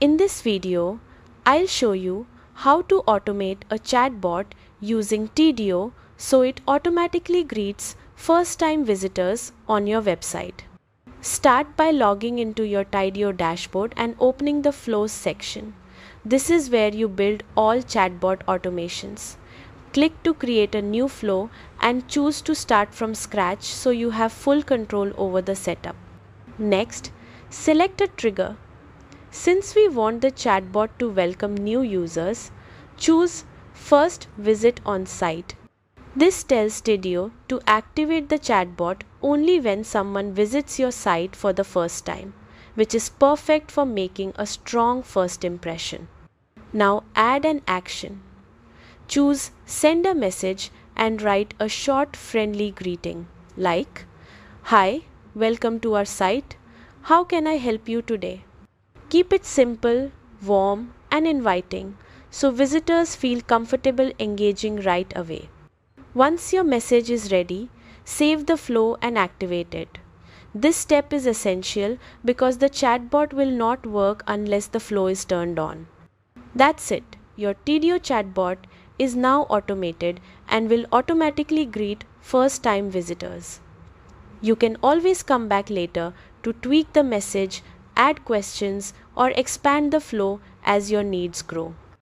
In this video, I'll show you how to automate a chatbot using Tidio so it automatically greets first-time visitors on your website. Start by logging into your Tidio dashboard and opening the Flows section. This is where you build all chatbot automations. Click to create a new flow and choose to start from scratch so you have full control over the setup. Next, select a trigger. Since we want the chatbot to welcome new users, choose First Visit on Site. This tells Tidio to activate the chatbot only when someone visits your site for the first time, which is perfect for making a strong first impression. Now add an action. Choose Send a Message and write a short friendly greeting like, "Hi, welcome to our site. How can I help you today?" Keep it simple, warm, and inviting so visitors feel comfortable engaging right away. Once your message is ready, save the flow and activate it. This step is essential because the chatbot will not work unless the flow is turned on. That's it. Your Tidio chatbot is now automated and will automatically greet first-time visitors. You can always come back later to tweak the message, add questions, or expand the flow as your needs grow.